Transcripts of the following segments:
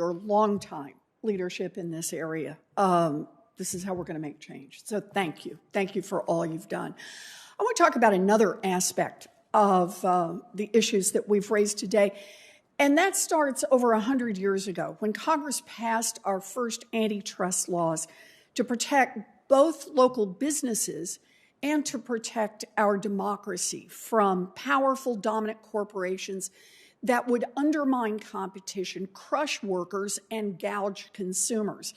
your longtime leadership in this area. This is how we're going to make change. So thank you. Thank you for all you've done. I want to talk about another aspect of the issues that we've raised today, and that starts over 100 years ago when Congress passed our first antitrust laws to protect both local businesses and to protect our democracy from powerful, dominant corporations that would undermine competition, crush workers, and gouge consumers.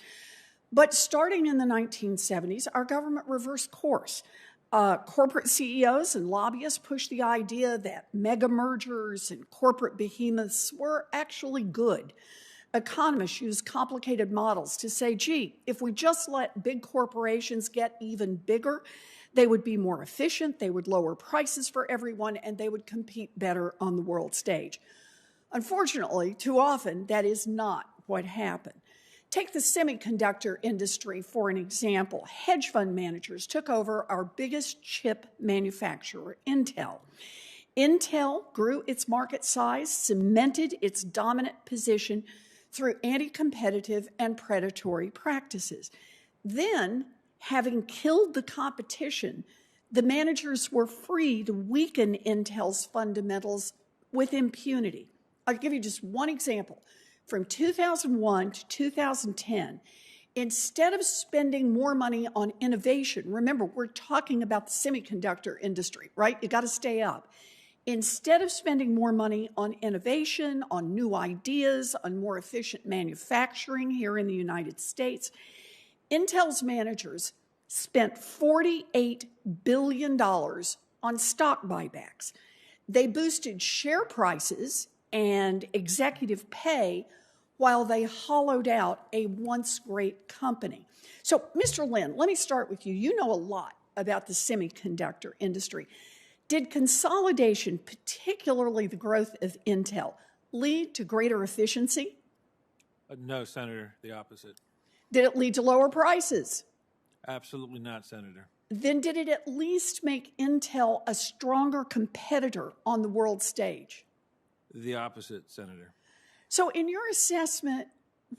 But starting in the 1970s, our government reversed course. Corporate CEOs and lobbyists pushed the idea that mega mergers and corporate behemoths were actually good. Economists use complicated models to say, gee, if we just let big corporations get even bigger, they would be more efficient, they would lower prices for everyone, and they would compete better on the world stage. Unfortunately, too often, that is not what happened. Take the semiconductor industry for an example. Hedge fund managers took over our biggest chip manufacturer, Intel. Intel grew its market size, cemented its dominant position through anti-competitive and predatory practices. Then, having killed the competition, the managers were free to weaken Intel's fundamentals with impunity. I'll give you just one example. From 2001 to 2010, instead of spending more money on innovation, remember, we're talking about the semiconductor industry, right? You got to stay up. Instead of spending more money on innovation, on new ideas, on more efficient manufacturing here in the United States, Intel's managers spent $48 billion on stock buybacks. They boosted share prices and executive pay while they hollowed out a once great company. So, Mr. Lin, let me start with you. You know a lot about the semiconductor industry. Did consolidation, particularly the growth of Intel, lead to greater efficiency? No, Senator, the opposite. Did it lead to lower prices? Absolutely not, Senator. Then did it at least make Intel a stronger competitor on the world stage? The opposite, Senator. So in your assessment,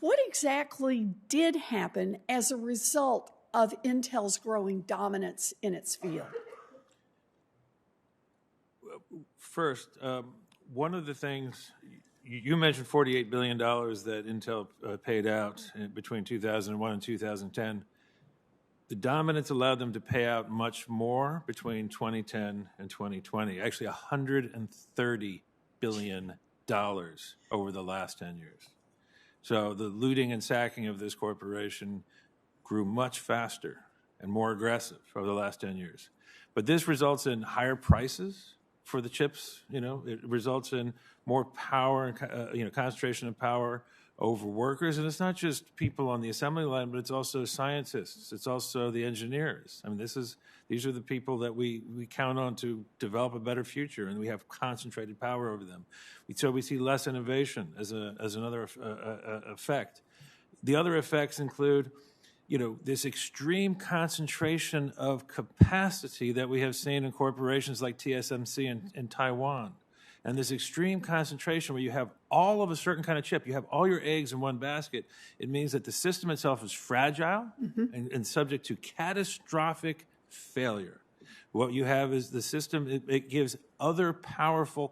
what exactly did happen as a result of Intel's growing dominance in its field? First, one of the things, you mentioned $48 billion that Intel paid out between 2001 and 2010. The dominance allowed them to pay out much more between 2010 and 2020, actually $130 billion over the last 10 years. So the looting and sacking of this corporation grew much faster and more aggressive over the last 10 years. But this results in higher prices for the chips. It results in more power, concentration of power over workers. And it's not just people on the assembly line, but it's also scientists. It's also the engineers. I mean, these are the people that we count on to develop a better future, and we have concentrated power over them. So we see less innovation as another effect. The other effects include, this extreme concentration of capacity that we have seen in corporations like TSMC in Taiwan. And this extreme concentration where you have all of a certain kind of chip, you have all your eggs in one basket, it means that the system itself is fragile and subject to catastrophic failure. What you have is the system, it gives other powerful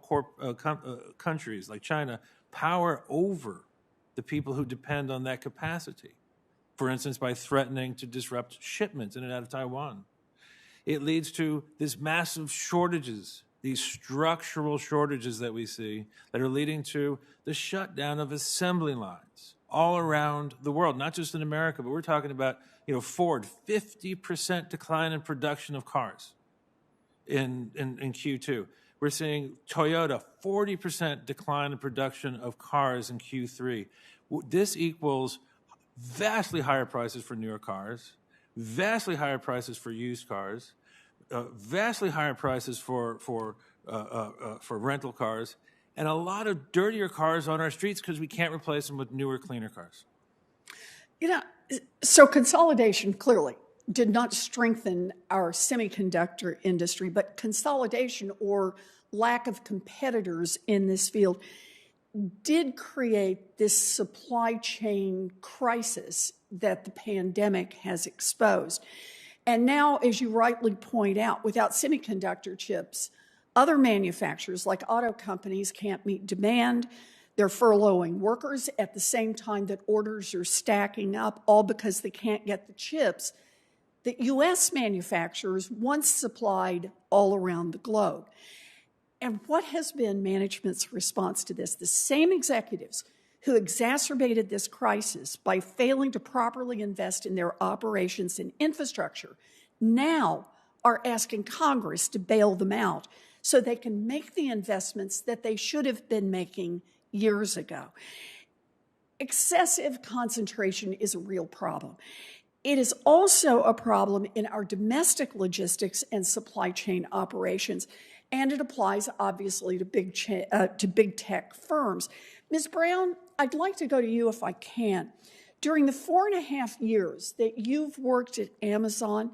countries like China power over the people who depend on that capacity. For instance, by threatening to disrupt shipments in and out of Taiwan. It leads to this massive shortages, these structural shortages that we see that are leading to the shutdown of assembly lines all around the world, not just in America, but we're talking about, Ford, 50% decline in production of cars in Q2. We're seeing Toyota, 40% decline in production of cars in Q3. This equals vastly higher prices for newer cars, vastly higher prices for used cars, vastly higher prices for rental cars, and a lot of dirtier cars on our streets because we can't replace them with newer, cleaner cars. So consolidation clearly did not strengthen our semiconductor industry, but consolidation or lack of competitors in this field did create this supply chain crisis that the pandemic has exposed. And now, as you rightly point out, without semiconductor chips, other manufacturers like auto companies can't meet demand. They're furloughing workers at the same time that orders are stacking up, all because they can't get the chips that U.S. manufacturers once supplied all around the globe. And what has been management's response to this? The same executives who exacerbated this crisis by failing to properly invest in their operations and infrastructure now are asking Congress to bail them out so they can make the investments that they should have been making years ago. Excessive concentration is a real problem. It is also a problem in our domestic logistics and supply chain operations, and it applies obviously to big tech firms. Ms. Brown, I'd like to go to you if I can. During the 4.5 years that you've worked at Amazon,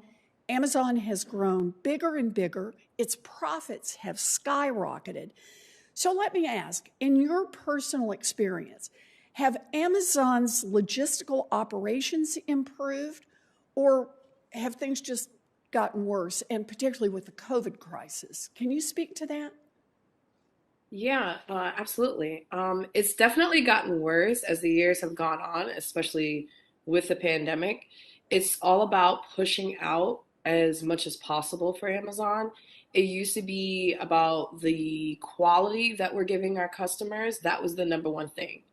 Amazon has grown bigger and bigger. Its profits have skyrocketed. So let me ask, in your personal experience, have Amazon's logistical operations improved, or have things just gotten worse, and particularly with the COVID crisis? Can you speak to that? Yeah, absolutely. It's definitely gotten worse as the years have gone on, especially with the pandemic. It's all about pushing out as much as possible for Amazon. It used to be about the quality that we're giving our customers. That was the number one thing.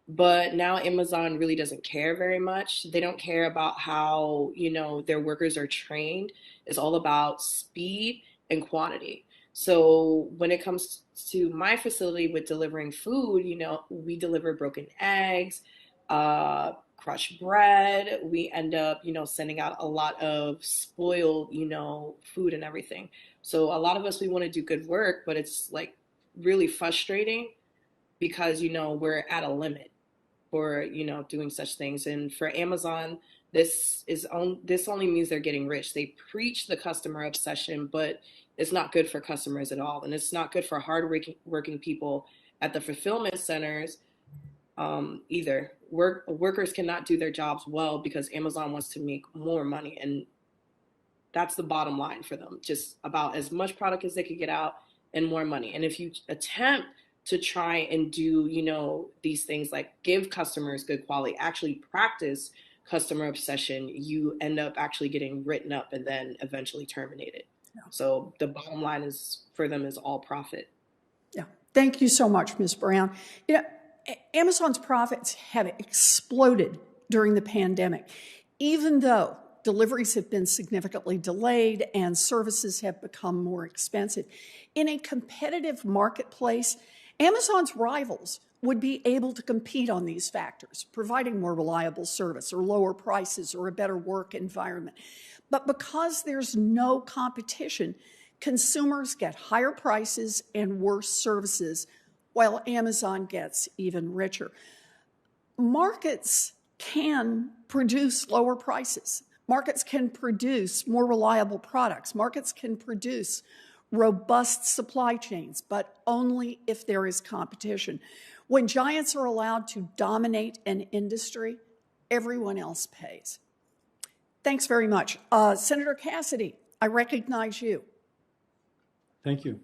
But now Amazon really doesn't care very much. They don't care about how, their workers are trained. It's all about speed and quantity. So when it comes to my facility with delivering food, we deliver broken eggs, crushed bread. We end up, sending out a lot of spoiled, food and everything. So a lot of us, we want to do good work, but it's like really frustrating because, we're at a limit for doing such things. And for Amazon, this only means they're getting rich. They preach the customer obsession, but it's not good for customers at all, and it's not good for hard working people at the fulfillment centers either. Workers cannot do their jobs well because Amazon wants to make more money, and that's the bottom line for them. Just about as much product as they could get out and more money. And if you attempt to try and do, these things like give customers good quality, actually practice customer obsession, you end up actually getting written up and then eventually terminated. Yeah. So the bottom line is for them is all profit. Yeah. Thank you so much, Ms. Brown. Amazon's profits have exploded during the pandemic, even though deliveries have been significantly delayed and services have become more expensive. In a competitive marketplace, Amazon's rivals would be able to compete on these factors, providing more reliable service or lower prices or a better work environment. But because there's no competition, consumers get higher prices and worse services, while Amazon gets even richer. Markets can produce lower prices. Markets can produce more reliable products. Markets can produce robust supply chains, but only if there is competition. When giants are allowed to dominate an industry, everyone else pays. Thanks very much. Senator Cassidy, I recognize you. Thank you.